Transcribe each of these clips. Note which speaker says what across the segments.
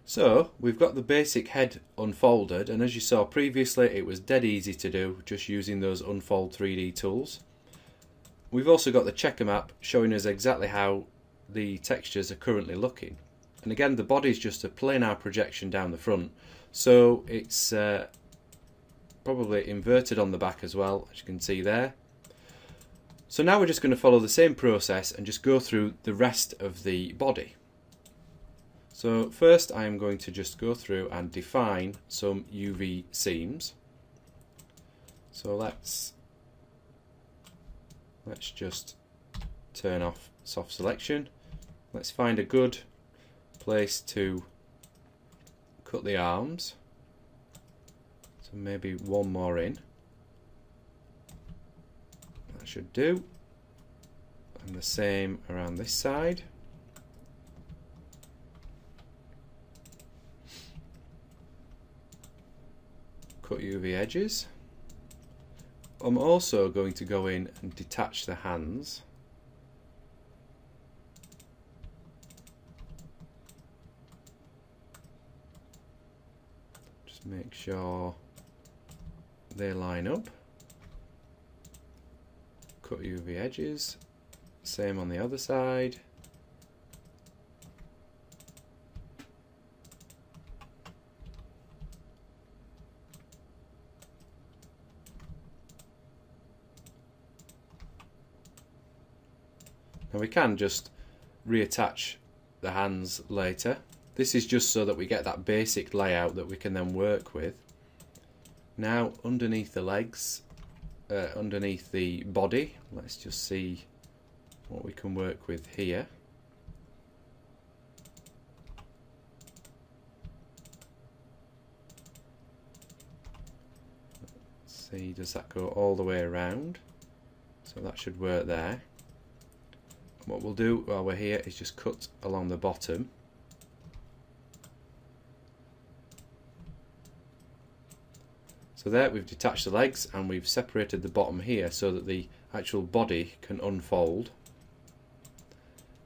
Speaker 1: So we've got the basic head unfolded, and as you saw previously it was dead easy to do just using those Unfold 3D tools. We've also got the checker map showing us exactly how the textures are currently looking. And again, the body is just a planar projection down the front, so it's probably inverted on the back as well, as you can see there. So now we're just going to follow the same process and just go through the rest of the body. So first I am going to just go through and define some UV seams. So let's just turn off soft selection. Let's find a good place to cut the arms. So maybe one more in. That should do. And the same around this side. Cut UV edges. I'm also going to go in and detach the hands. Just make sure they line up. Cut UV edges. Same on the other side. Now we can just reattach the hands later. This is just so that we get that basic layout that we can then work with. Now underneath the legs, underneath the body, let's just see what we can work with here. Let's see, does that go all the way around? So that should work there. What we'll do while we're here is just cut along the bottom. So there we've detached the legs and we've separated the bottom here so that the actual body can unfold.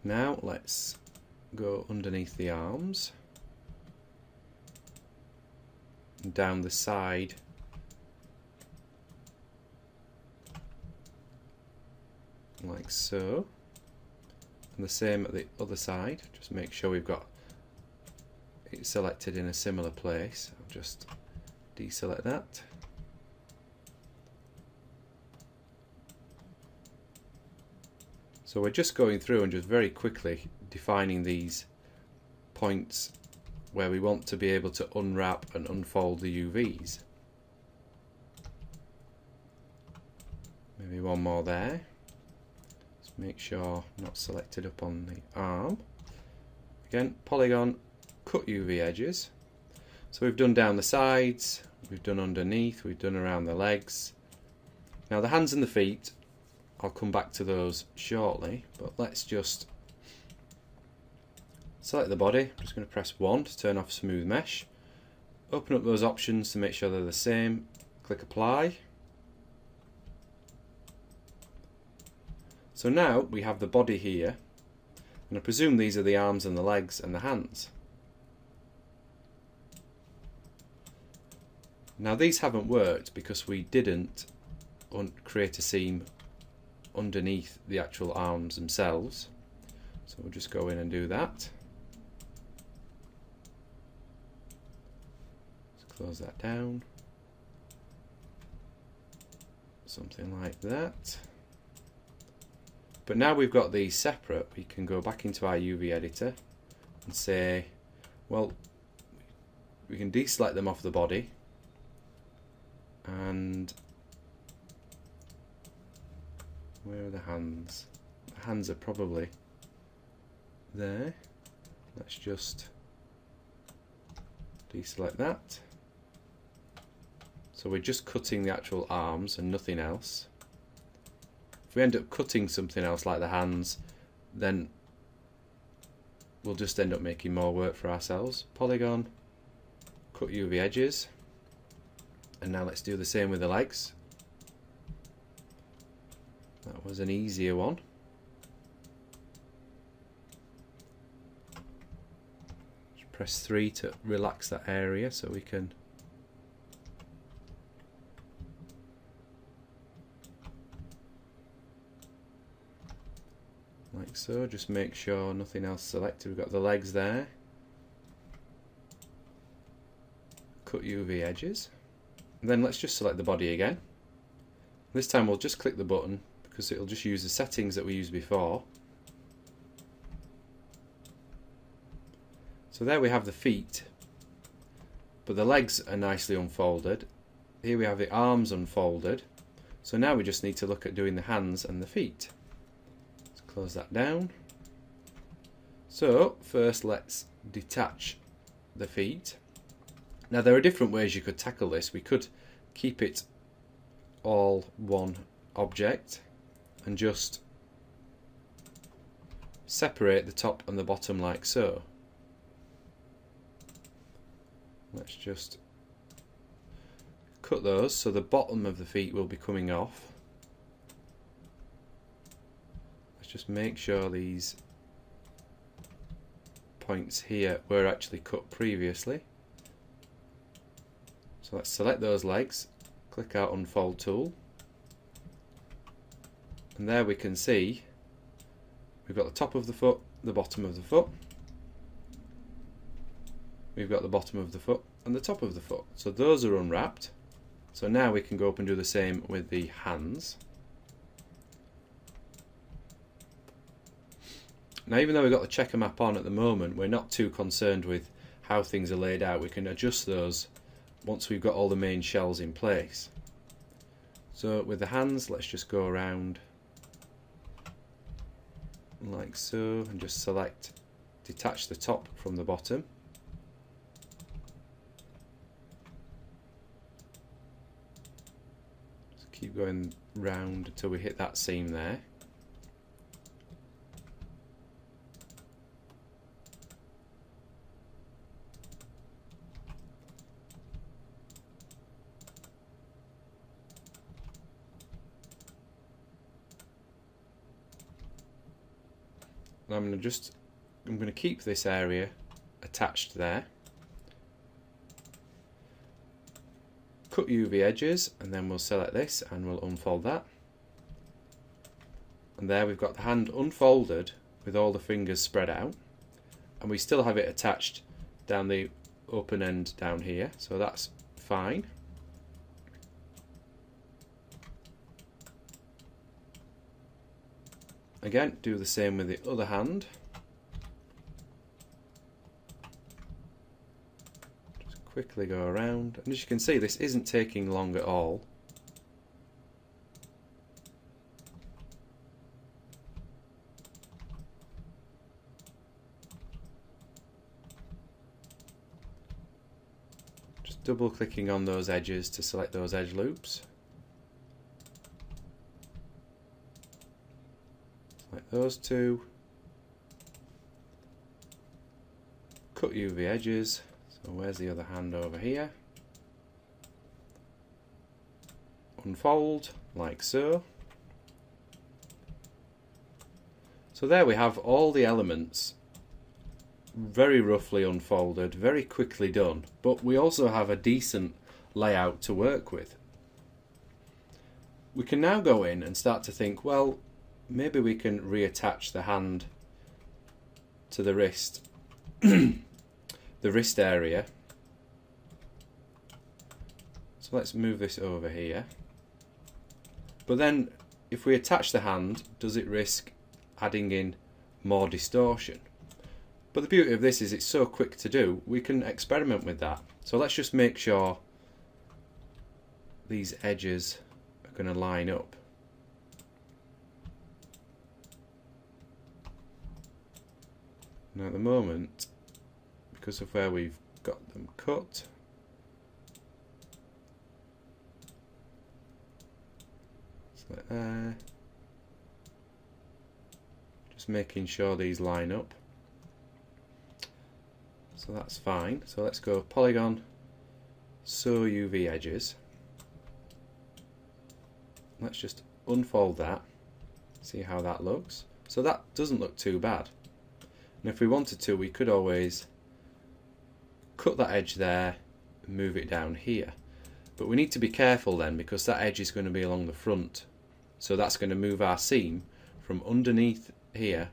Speaker 1: Now let's go underneath the arms and down the side like so. And the same at the other side. Just make sure we've got it selected in a similar place. I'll just deselect that. So we're just going through and just very quickly defining these points where we want to be able to unwrap and unfold the UVs. Maybe one more there. Make sure not selected up on the arm. Again, polygon, cut UV edges. So we've done down the sides, we've done underneath, we've done around the legs. Now the hands and the feet, I'll come back to those shortly, but let's just select the body. I'm just going to press 1 to turn off smooth mesh. Open up those options to make sure they're the same. Click apply. So now we have the body here, and I presume these are the arms and the legs and the hands. Now these haven't worked because we didn't create a seam underneath the actual arms themselves. So we'll just go in and do that. Let's close that down. Something like that. But now we've got these separate, we can go back into our UV editor and say, well, we can deselect them off the body, and where are the hands? The hands are probably there. Let's just deselect that. So we're just cutting the actual arms and nothing else. If we end up cutting something else like the hands, then we'll just end up making more work for ourselves. Polygon, cut UV edges, and now let's do the same with the legs. That was an easier one. Just press 3 to relax that area so we can like so. Just make sure nothing else selected. We've got the legs there. Cut UV edges. And then let's just select the body again. This time we'll just click the button because it'll just use the settings that we used before. So there we have the feet, but the legs are nicely unfolded. Here we have the arms unfolded. So now we just need to look at doing the hands and the feet. Let's close that down. So first let's detach the feet. Now there are different ways you could tackle this. We could keep it all one object and just separate the top and the bottom like so. Let's just cut those so the bottom of the feet will be coming off. Let's just make sure these points here were actually cut previously. So let's select those legs, click our Unfold tool, and there we can see we've got the top of the foot, the bottom of the foot. We've got the bottom of the foot and the top of the foot. So those are unwrapped. So now we can go up and do the same with the hands. Now even though we've got the checker map on at the moment, we're not too concerned with how things are laid out. We can adjust those once we've got all the main shells in place. So with the hands, let's just go around like so and just select, detach the top from the bottom. Keep going round until we hit that seam there. And I'm going to keep this area attached there. Cut UV edges, and then we'll select this and we'll unfold that. And there we've got the hand unfolded with all the fingers spread out, and we still have it attached down the open end down here, so that's fine. Again, do the same with the other hand. Quickly go around, and as you can see, this isn't taking long at all. Just double clicking on those edges to select those edge loops. Select those two. Cut UV edges. So where's the other hand over here? Unfold, like so. So there we have all the elements very roughly unfolded, very quickly done, but we also have a decent layout to work with. We can now go in and start to think, well, maybe we can reattach the hand to the wrist. The wrist area. So let's move this over here. But then if we attach the hand, does it risk adding in more distortion? But the beauty of this is it's so quick to do, we can experiment with that. So let's just make sure these edges are going to line up. Now at the moment, because of where we've got them cut, so like there, just making sure these line up, so that's fine. So let's go Polygon, Sew UV edges, let's just unfold that, see how that looks. So that doesn't look too bad, and if we wanted to, we could always cut that edge there and move it down here. But we need to be careful then, because that edge is going to be along the front. So that's going to move our seam from underneath here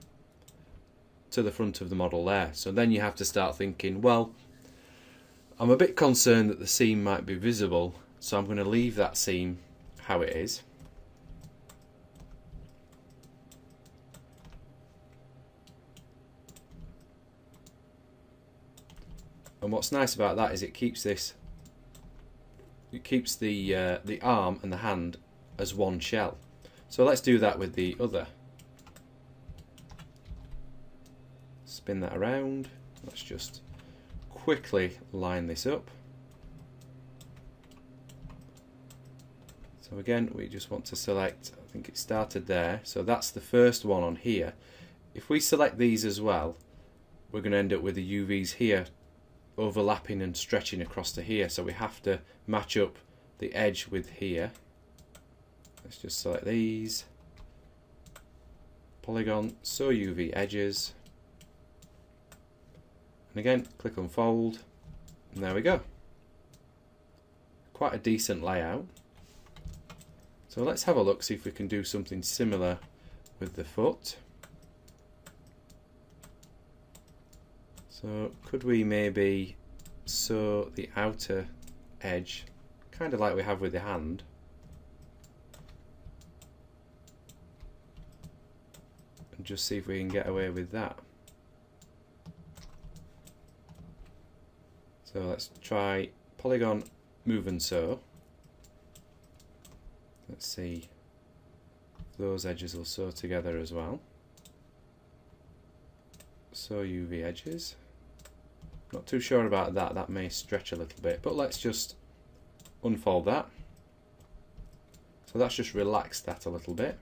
Speaker 1: to the front of the model there. So then you have to start thinking, well, I'm a bit concerned that the seam might be visible, so I'm going to leave that seam how it is. And what's nice about that is it keeps the arm and the hand as one shell. So let's do that with the other. Spin that around. Let's just quickly line this up. So again, we just want to select, I think it started there, so that's the first one on here. If we select these as well, we're going to end up with the UVs here overlapping and stretching across to here, so we have to match up the edge with here. Let's just select these, polygon, sew UV edges, and again click on fold, and there we go. Quite a decent layout. So let's have a look, see if we can do something similar with the foot. So could we maybe sew the outer edge, kind of like we have with the hand. And just see if we can get away with that. So let's try Polygon Move and Sew. Let's see, those edges will sew together as well. Sew UV edges. Not too sure about that, that may stretch a little bit, but let's just unfold that. So that's just relaxed that a little bit.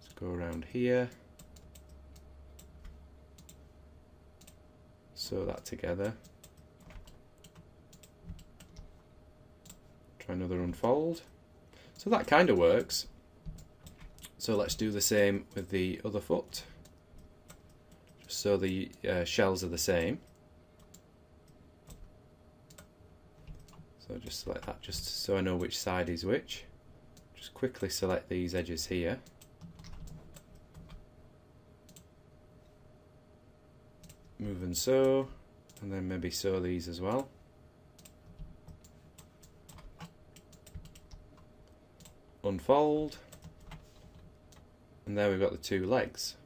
Speaker 1: Let's go around here. Sew that together. Try another unfold. So that kind of works. So let's do the same with the other foot. So the shells are the same. So just select that just so I know which side is which. Just quickly select these edges here. Move and sew, and then maybe sew these as well. Unfold, and there we've got the two legs.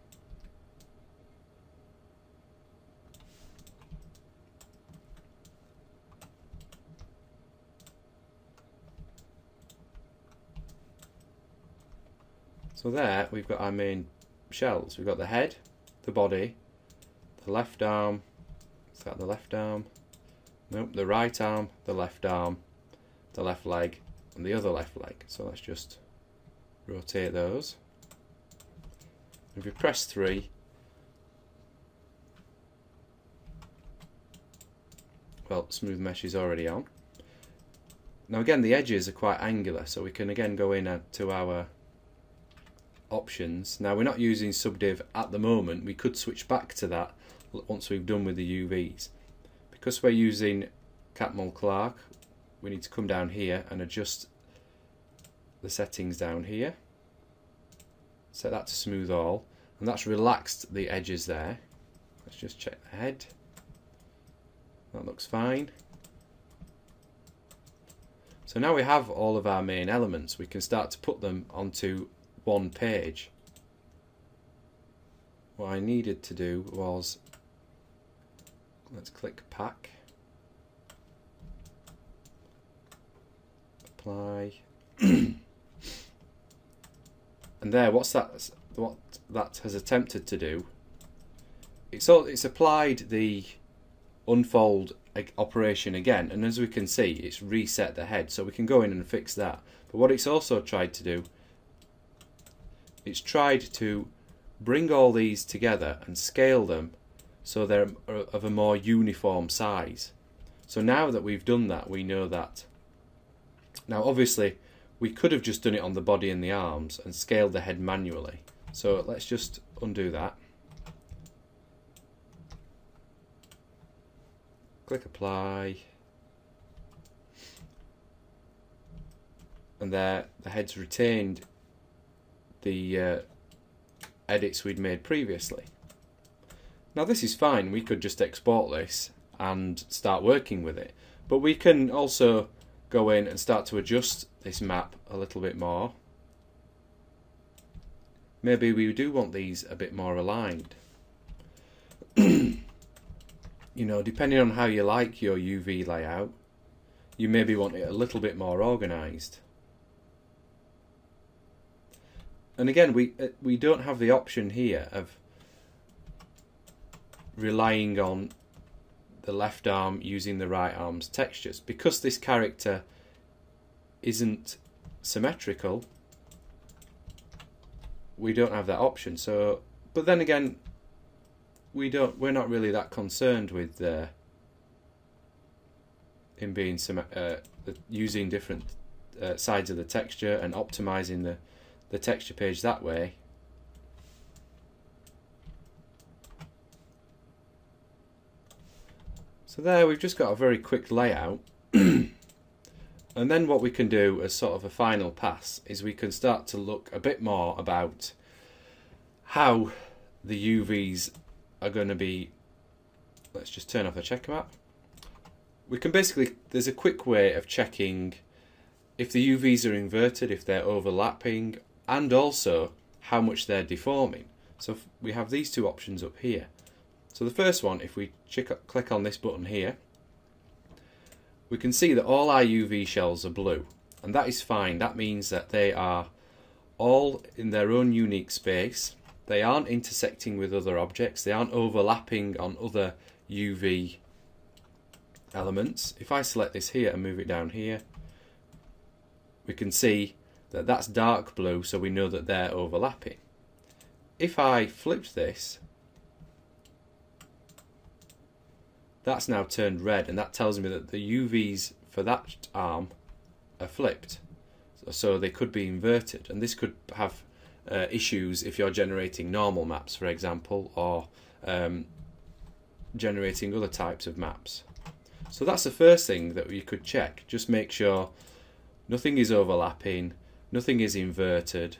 Speaker 1: So there we've got our main shells. We've got the head, the body, the left arm, is that the left arm? Nope, the right arm, the left arm, the left leg, and the other left leg. So let's just rotate those. If we press 3, well, smooth mesh is already on. Now again, the edges are quite angular, so we can again go in to our options. Now we're not using subdiv at the moment, we could switch back to that once we've done with the UVs. Because we're using Catmull Clark, we need to come down here and adjust the settings down here. Set that to smooth all, and that's relaxed the edges there. Let's just check the head. That looks fine. So now we have all of our main elements, we can start to put them onto one page. What I needed to do was, let's click pack, apply, and there, what that has attempted to do, it's applied the unfold operation again, and as we can see, it's reset the head, so we can go in and fix that. But what it's also tried to do, it's tried to bring all these together and scale them so they're of a more uniform size. So now that we've done that, we know that. Now obviously we could have just done it on the body and the arms and scaled the head manually. So let's just undo that. Click apply. And there, the head's retained the edits we'd made previously. Now this is fine, we could just export this and start working with it. But we can also go in and start to adjust this map a little bit more. Maybe we do want these a bit more aligned. You know, depending on how you like your UV layout, you maybe want it a little bit more organised. And again, we don't have the option here of relying on the left arm using the right arm's textures. Because this character isn't symmetrical, we don't have that option. So, but then again, we're not really that concerned with him being using different sides of the texture and optimizing the texture page that way. So there we've just got a very quick layout. And then what we can do as sort of a final pass is we can start to look a bit more about how the UVs are going to be. Let's just turn off the checker map. We can basically, there's a quick way of checking if the UVs are inverted, if they're overlapping, and also how much they're deforming. So we have these two options up here. So the first one, if we click on this button here, we can see that all our UV shells are blue, and that is fine. That means that they are all in their own unique space. They aren't intersecting with other objects. They aren't overlapping on other UV elements. If I select this here and move it down here, we can see that that's dark blue, so we know that they're overlapping. If I flipped this, that's now turned red, and that tells me that the UVs for that arm are flipped. So they could be inverted, and this could have issues if you're generating normal maps, for example, or generating other types of maps. So that's the first thing that you could check. Just make sure nothing is overlapping, nothing is inverted.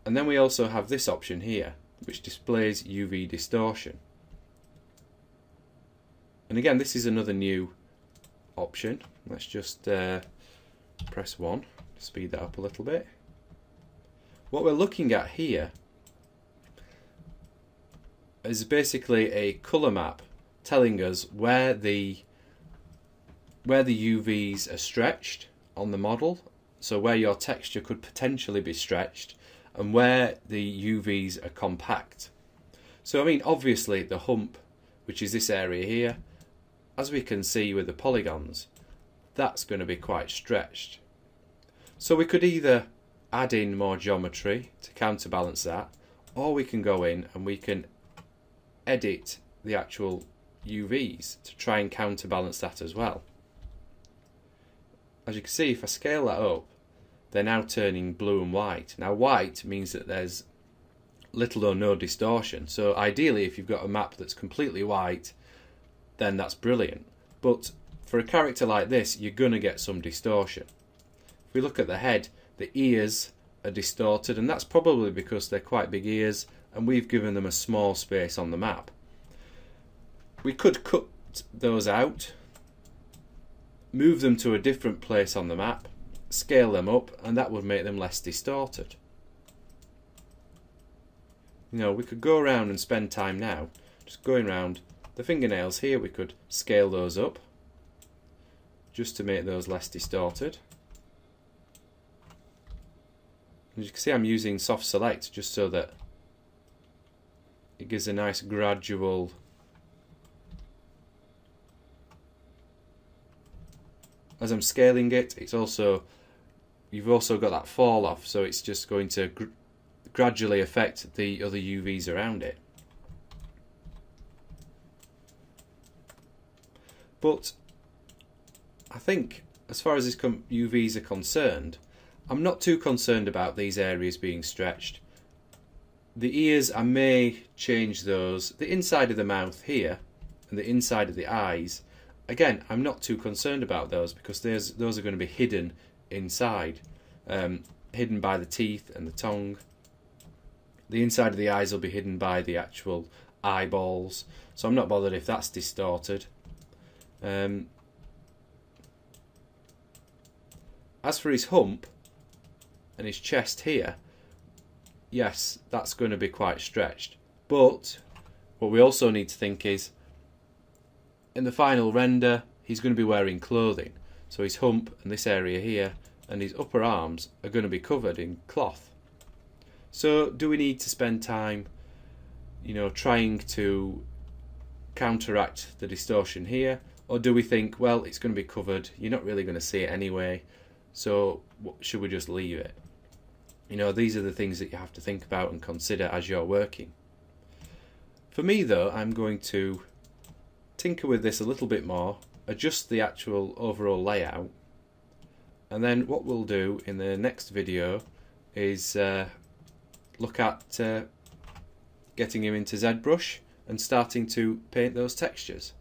Speaker 1: And then we also have this option here, which displays UV distortion. And again, this is another new option. Let's just press 1 to speed that up a little bit. What we're looking at here is basically a colour map telling us where the UVs are stretched on the model, so where your texture could potentially be stretched, and where the UVs are compact. So I mean, obviously the hump, which is this area here, as we can see with the polygons, that's going to be quite stretched. So we could either add in more geometry to counterbalance that, or we can go in and we can edit the actual UVs to try and counterbalance that as well. As you can see, if I scale that up, they're now turning blue and white. Now white means that there's little or no distortion. So ideally, if you've got a map that's completely white, then that's brilliant. But for a character like this, you're going to get some distortion. If we look at the head, the ears are distorted, and that's probably because they're quite big ears and we've given them a small space on the map. We could cut those out, move them to a different place on the map, scale them up, and that would make them less distorted. You know, we could go around and spend time now just going around the fingernails here. We could scale those up just to make those less distorted. As you can see, I'm using soft select just so that it gives a nice gradual as I'm scaling it. It's also, you've also got that fall off, so it's just going to gradually affect the other UVs around it. But I think as far as this UVs are concerned, I'm not too concerned about these areas being stretched. The ears, I may change those. The inside of the mouth here, and the inside of the eyes, again, I'm not too concerned about those because those are going to be hidden inside, hidden by the teeth and the tongue. The inside of the eyes will be hidden by the actual eyeballs, so I'm not bothered if that's distorted. As for his hump and his chest here, yes, that's going to be quite stretched. But what we also need to think is, in the final render, he's going to be wearing clothing. So his hump and this area here and his upper arms are going to be covered in cloth. So do we need to spend time, trying to counteract the distortion here? Or do we think, well, it's going to be covered, you're not really going to see it anyway, so should we just leave it? These are the things that you have to think about and consider as you're working. For me though, I'm going to tinker with this a little bit more, adjust the actual overall layout, and then what we'll do in the next video is look at getting him into ZBrush and starting to paint those textures.